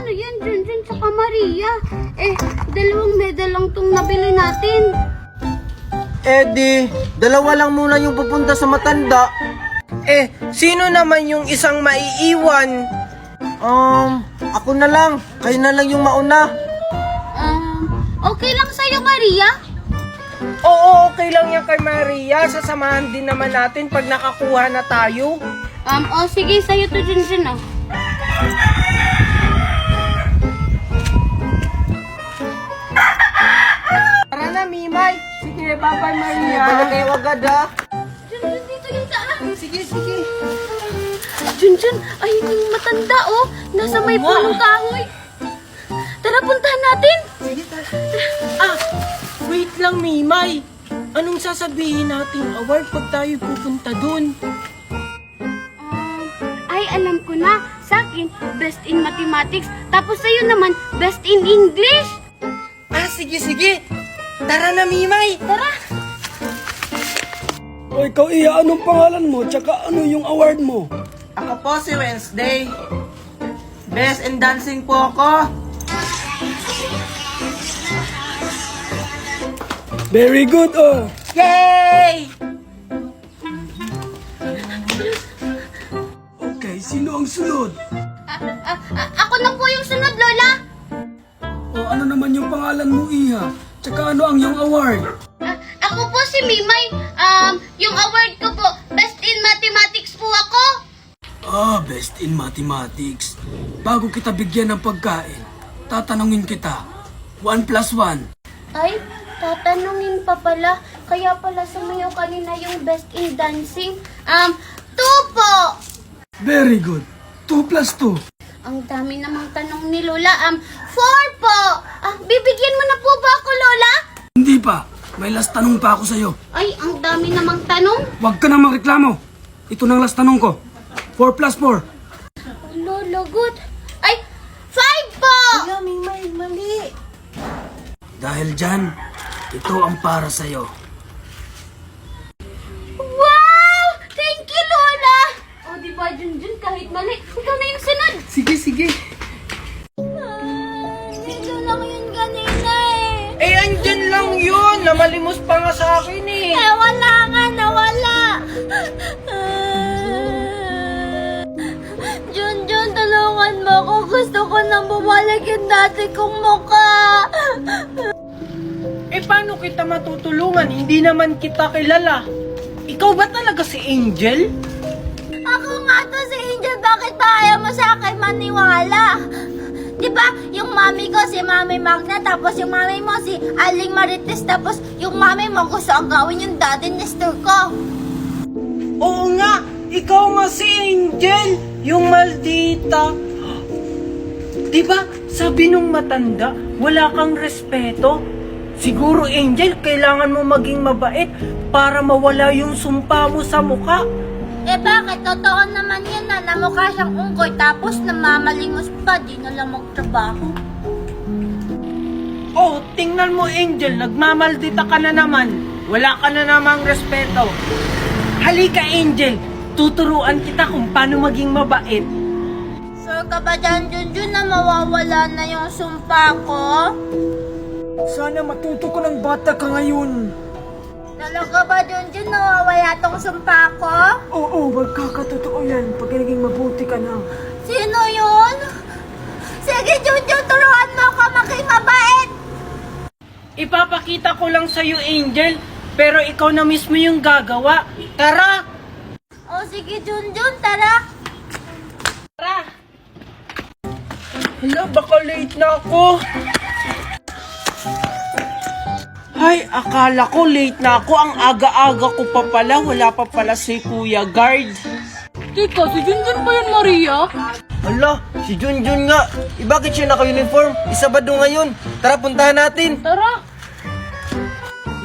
Ano yan, Junjun tsaka Maria? Dalawang medal lang tong nabili natin. Di, dalawa lang muna yung pupunta sa matanda. Sino naman yung isang maiiwan? Ako na lang. Kayo na lang yung mauna. Okay lang sa'yo, Maria? Oo, okay lang yan kay Maria. Sasamahan din naman natin pag nakakuha na tayo. Sige, sa'yo to, Junjun, oh. Tara na, Mimay. Sige, bye-bye, Maria. Balik kayo agad, ha? Junjun, dito yung daan. Sige, sige. Junjun, ayun yung matanda, oh. Nasa may punong kahoy. Tara, puntahan natin. Sige, tara. Wait lang, Mimay. Anong sasabihin nating award pag tayo pupunta dun? Alam ko na. Sa akin, best in mathematics. Tapos sa'yo naman, best in English. Sige, sige. Tara na, Mimay. Tara. O ikaw, Iya, anong pangalan mo? Tsaka ano yung award mo? Ako po si Wednesday. Best in dancing po ako. Very good, oh. Yay! Okay, sino ang sunod? Ako na po yung sunod, Lola. O ano naman yung pangalan mo, Iha? Tsaka ano ang yung award? Ako po si Mimay. Yung award ko po, best in mathematics po ako. Best in mathematics. Bago kita bigyan ng pagkain, tatanungin kita. 1 plus 1. Ay, tatanungin pa pala. Kaya pala sumayaw kanina yung best in dancing. 2 po. Very good. 2 plus 2. Ang dami namang tanong ni Lola. 4 po. Bibigyan mo na po ba ako, Lola? Hindi pa. May last tanong pa ako sa'yo. Ay, ang dami namang tanong. Huwag ka nang magreklamo. Ito nang last tanong ko. 4 plus 4. Lola, good. Ay, 5 po. Mimay, mali. Dahil dyan, ito ang para sa'yo. Wow! Thank you, Lola. O, di ba, Junjun, kahit mali, ikaw na yung sunod. Sige, sige. Dito lang yun kanina Andyan lang yun. Namalimos pa nga sa akin eh. Wala nga, nawala. Junjun, tulungan mo ako. Gusto ko nang bumalik yung dati kong mukha. Paano kita matutulungan? Hindi naman kita kilala. Ikaw ba talaga si Angel? Ako nga to si Angel. Bakit ba ayaw mo sa akin maniwala? Diba, yung mami ko si Mami Magna, tapos yung mami mo si Aling Marites, tapos yung mami mo gusto ang gawin yung daddy Nestor ko. Oo nga, ikaw nga si Angel, yung maldita. Diba, sabi nung matanda, wala kang respeto. Siguro, Angel, kailangan mo maging mabait para mawala yung sumpa mo sa mukha. Bakit? Totoo naman yan na namukha siyang unggoy tapos namamalimos pa, di na lang magtrabaho. Oh, tingnan mo, Angel, nagmamaldita ka na naman. Wala ka na namang respeto. Halika, Angel, tuturuan kita kung paano maging mabait. Sure ka ba dyan, Junjun, na mawawala na yung sumpa ko? Sana matuto ko ng bata ka ngayon. Talaga ba, Junjun, nawawala tong sumpa ko? Oo, magkakatotoo yan pag naging mabuti ka na. Sino yun? Sige, Junjun, turuan mo ako maging mabait! Ipapakita ko lang sa'yo, Angel, pero ikaw na mismo yung gagawa. Tara! O sige, Junjun, tara! Tara! Hala, baka late na ako. Ay, akala ko late na ako. Ang aga-aga ko pa pala. Wala pa pala si Kuya Guard. Teka, si Junjun ba yan, Maria? Hala, si Junjun nga. Bakit siya naka-uniform? Isabado ngayon. Tara, puntahan natin. Tara!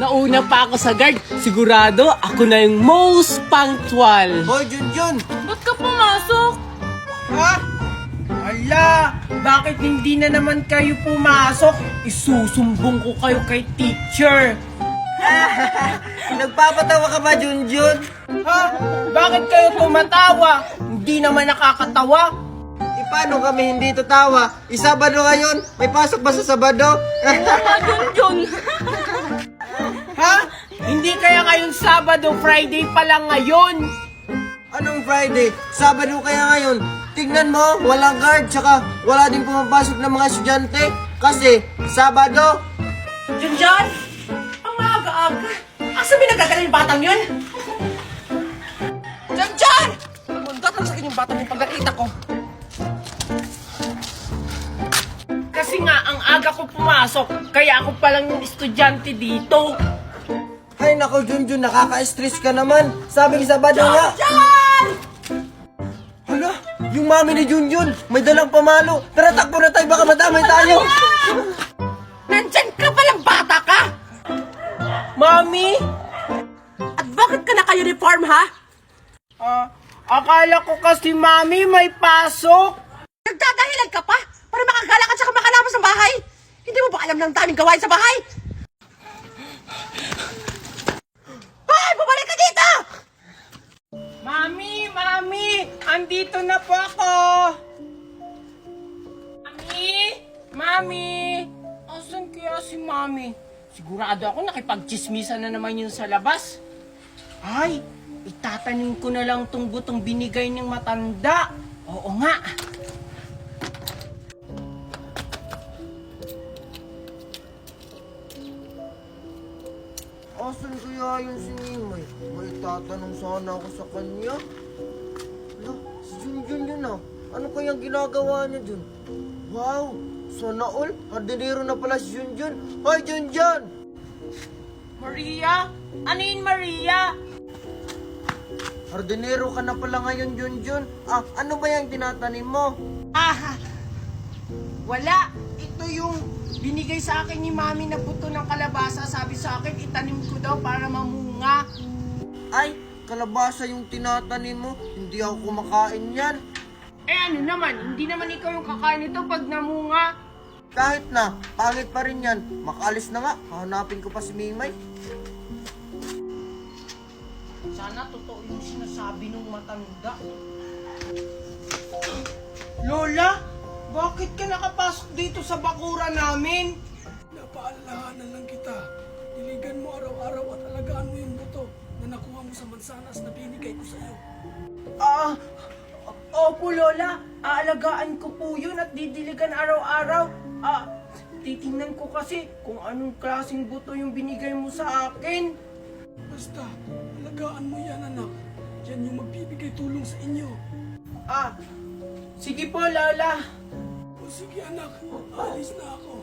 Nauna pa ako sa guard. Sigurado, ako na yung most punctual. Hoy, Junjun! Ba't ka pumasok? Ha? Hala, bakit hindi na naman kayo pumasok? Isusumbong ko kayo kay teacher. Nagpapatawa ka ba, Junjun? Ha? Bakit kayo tumatawa? Hindi naman nakakatawa. paano kami hindi tatawa? Isabado ngayon, may pasok ba sa Sabado? Ha? Hindi kaya ngayong Sabado, Friday pa lang ngayon? Anong Friday? Sabado kaya ngayon? Tignan mo, walang guard, tsaka wala din pumapasok ng mga estudyante. Kasi, Sabado. Junjun! Ang aga-aga. Asa may nagkagaling yung batang yun? Junjun! Mundat lang sa akin yung batang yung pagkakita ko. Kasi nga, ang aga ko pumasok, kaya ako palang yung estudyante dito. Ay nako, Junjun, nakaka-stress ka naman. Sabing Sabado nga. Hala, yung mami ni Junjun, may dalang pamalo. Tara, takbo na tayo, baka madamay tayo. Nandyan ka palang bata ka! Mami? At bakit ka naka-uniform, ha? Akala ko kasi Mami may pasok. Nagdadahilan ka pa para makagala ka tsaka makalabas ng bahay. Hindi mo ba alam ng daming gawain sa bahay? Hoy! Bumalik ka dito! Mami! Andito na po ako! Mami! Asan kaya si Mami? Sigurado ako nakipagchismisan na naman yun sa labas. Ay, itatanim ko na lang tong butong binigay ng matanda. Oo nga. Asan kaya yun si Mimay? May tatanong sana ako sa kanya. Hala, si Junjun yun ah. Ano kayang ginagawa niya dun? Wow! Sana all, hardinero na pala si Junjun. Hoy, Junjun! Maria? Ano yun, Maria? Hardinero ka na pala ngayon, Junjun. Ah, ano ba yung tinatanim mo? Wala. Ito yung binigay sa akin ni Mami na buto ng kalabasa. Sabi sa akin, itanim ko daw para mamunga. Ay, kalabasa yung tinatanim mo. Hindi ako kumakain yan. Eh ano naman, hindi naman ikaw yung kakain nito pag namunga. Kahit na, pangit pa rin yan. Makaalis na nga, hahanapin ko pa si Mimay. Sana totoo yung sinasabi ng matanda. Lola, bakit ka nakapasok dito sa bakura namin? Napaalalahanan lang kita. Diligan mo araw-araw at alagaan mo yung buto na nakuha mo sa mansanas na binigay ko sa iyo. Opo Lola, aalagaan ko po yun at didiligan araw-araw. Titingnan ko kasi kung anong klaseng buto yung binigay mo sa akin. Basta, alagaan mo yan anak. Yan yung magbibigay tulong sa inyo. Sige po Lola. O sige anak, alis na ako.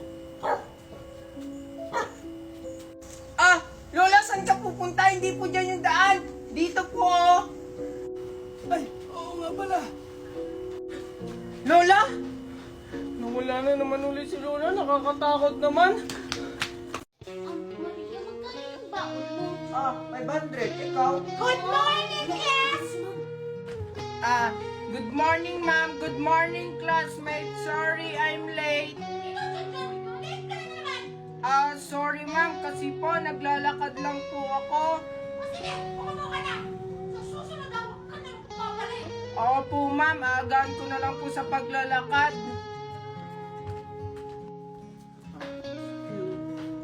Lola, saan ka pupunta? Hindi po dyan yung daan. Dito po. Ay, oo nga pala. Lola? Nawala na naman ulit si Lola. Nakakatakot naman. Maria, magkano yung baon mo? 500, ikaw? Good morning, class! Good morning, ma'am. Good morning, classmates. Sorry, I'm late. Sorry, ma'am. Kasi po, naglalakad lang po ako. Sige, umupo ka na! Sa susunod ako, ka na pumapalik! Opo, ma'am. Agaan ko na lang po sa paglalakad.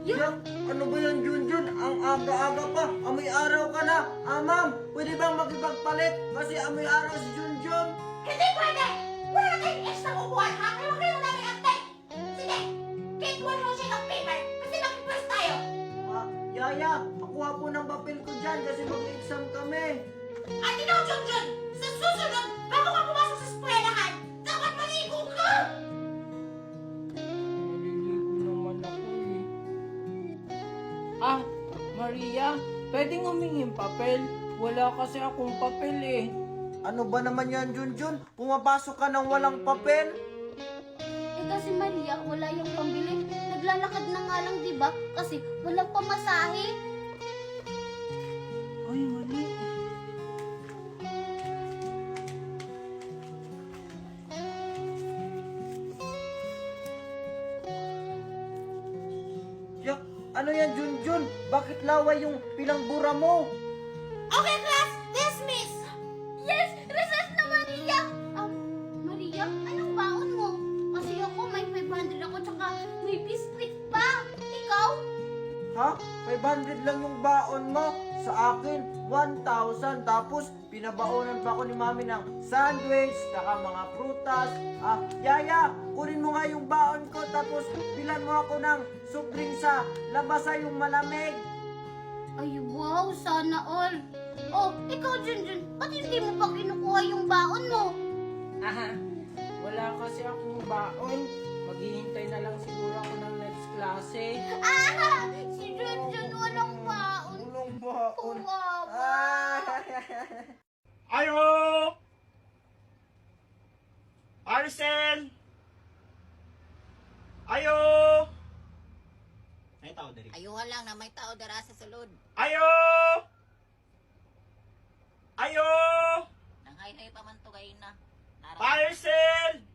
Yak, ano ba yan, Junjun? Ang aga-aga pa, amoy araw ka na. Ma'am, pwede bang makipagpalit? Kasi amoy araw si Junjun. Hindi pwede! Wala na tayong extra kukuhan, ha? Kaya kayo namin antay! Sige, kinuha mo siya ng paper kasi mag-press tayo! Yaya, makuha po ng papel ko dyan kasi mag-exam kami. At ikaw, Junjun! Sa susunod, bago ka pumasok sa eskwelahan, dapat maligo ka! Naliligo naman ako eh. Maria, pwedeng humingin papel? Wala kasi akong papel eh. Ano ba naman yan, Junjun? Pumapasok ka ng walang papel? Eh kasi Maria, wala yung pambili. Naglalakad na nga lang, di ba? Kasi walang pamasahe. Ay, mali. Yak, ano yan, Junjun? Bakit laway yung pinangbura mo? Okay, class! Dismiss! Yes! Recess na, Maria! Maria, anong 500 lang yung baon mo. Sa akin, 1,000. Tapos, pinabaonan pa ako ni mami ng sandwich, saka mga prutas. Yaya, kunin mo nga yung baon ko. Tapos, bilan mo ako ng supling sa labasa yung malamig. Ay, wow, sana all. Oh, ikaw, Junjun, ba't hindi mo pa kinukuha yung baon mo? Aha, wala kasi akong baon. Maghihintay na lang siguro ako ng next klase. Ah! Si Junjun walang baon. Ulong baon. Kawawa. Ayo! Arcel! Ayo! May tao dari. Ayuhan lang na may tao dara sa sulod. Ayo! Ayo! Nanghay-hay pa man to gay na. Arcel!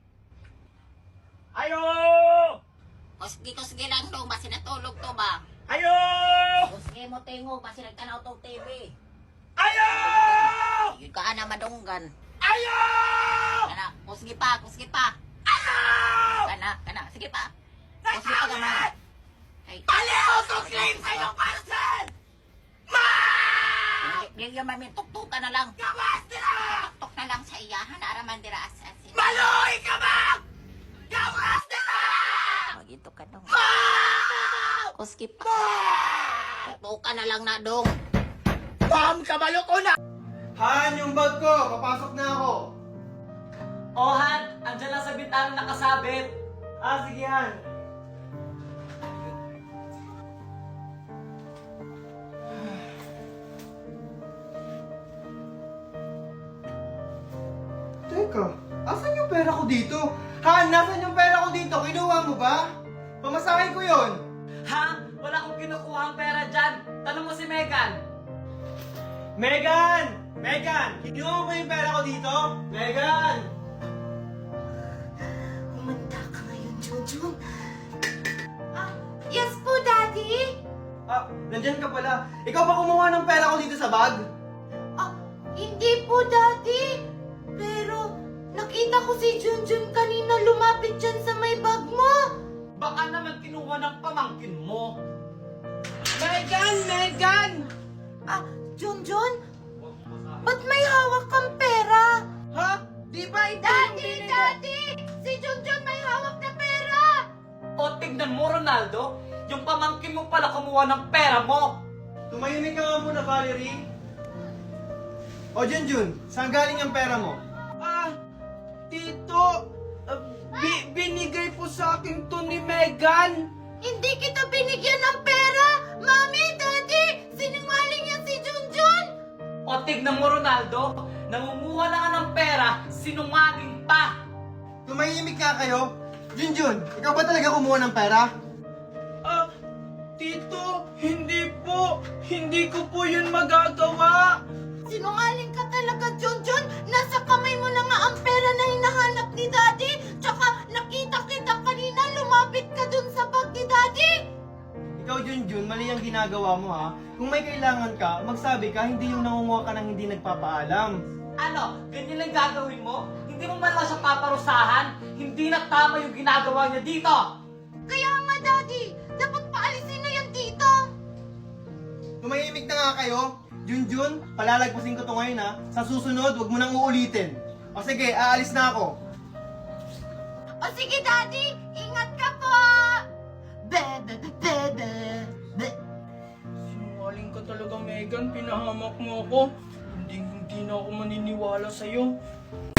Ayo! Kusgi lang dong, basi natulog to ba? Ayo! Kusgi mo tingo, basi nagtanaw tong TV. Ayo! Yun ka na madunggan. Ayo! Kana, kusgi pa. Ayo! Kana, sige pa. Kusgi pa naman. Ay, Baliw! Tuklin sa iyong parcel! di yung mami, tuktukan na lang. Gawas nila! Tuktok na lang sa iyahan, araman dira asasin. Maloy ka ba? Gawas nila! Magito ka dong. Kusgi pa. Tuktukan na lang na dong. Ma'am, kabalo ko na! Han, yung bag ko. Papasok na ako. Oh, Han, andyan lang sa bintana nakasabit. Sige, Han. Teka, asan yung pera ko dito? Han, nasan yung pera ko dito? Kinuha mo ba? Pamasahe ko yon. Ha? Wala akong kinukuha ang pera dyan. Tanong mo si Megan. Megan! Megan! Kinuha mo ba yung pera ko dito? Megan! Umanda ka ngayon, Junjun. Yes po, Daddy. Nandyan ka pala. Ikaw ba kumuha ng pera ko dito sa bag? Hindi po, Daddy. Pero, nakita ko si Junjun kanina lumapit dyan sa may bag mo. Baka naman kinuha ng pamangkin mo. Megan! Junjun? Ba't may hawak kang pera? Ha? Di ba ito yung Daddy! binigay? Daddy! Si Junjun may hawak na pera! O tignan mo, Ronaldo. Yung pamangkin mo pala kumuha ng pera mo. Tumahimik ka nga muna, Valerie. O, Junjun, saan galing ang pera mo? Tito, binigay po sa akin to ni Megan. Hindi kita binigyan ng pera! Mami! Daddy! Sinungaling yan si Junjun! O tignan mo, Ronaldo. Nangunguha na ka ng pera, sinungaling pa. Tumahimik nga kayo. Junjun, ikaw ba talaga kumuha ng pera? Tito, hindi po. Hindi ko po yun magagawa. Sinungaling ka talaga, Junjun! Nasa kamay mo na nga ang pera na hinahanap ni Daddy! Tsaka nakita kita kanina, lumapit ka dun sa bag ni Daddy! Ikaw, Junjun, mali ang ginagawa mo, ha? Kung may kailangan ka, magsabi ka, hindi yung nangunguha ka ng hindi nagpapaalam. Ano, ganyan lang gagawin mo? Hindi mo man lang siya paparusahan? Hindi na tama yung ginagawa niya dito! Kaya nga, Daddy! Dapat paalisin na yan dito! Tumahimik na nga kayo. Junjun, palalagpasin ko to ngayon, ha? Sa susunod, wag mo nang uulitin. O sige, aalis na ako. O sige, Daddy! Ingat ka po! Sinungaling ka talaga, Megan. Pinahamak mo ako. Hindi na ako maniniwala sa'yo.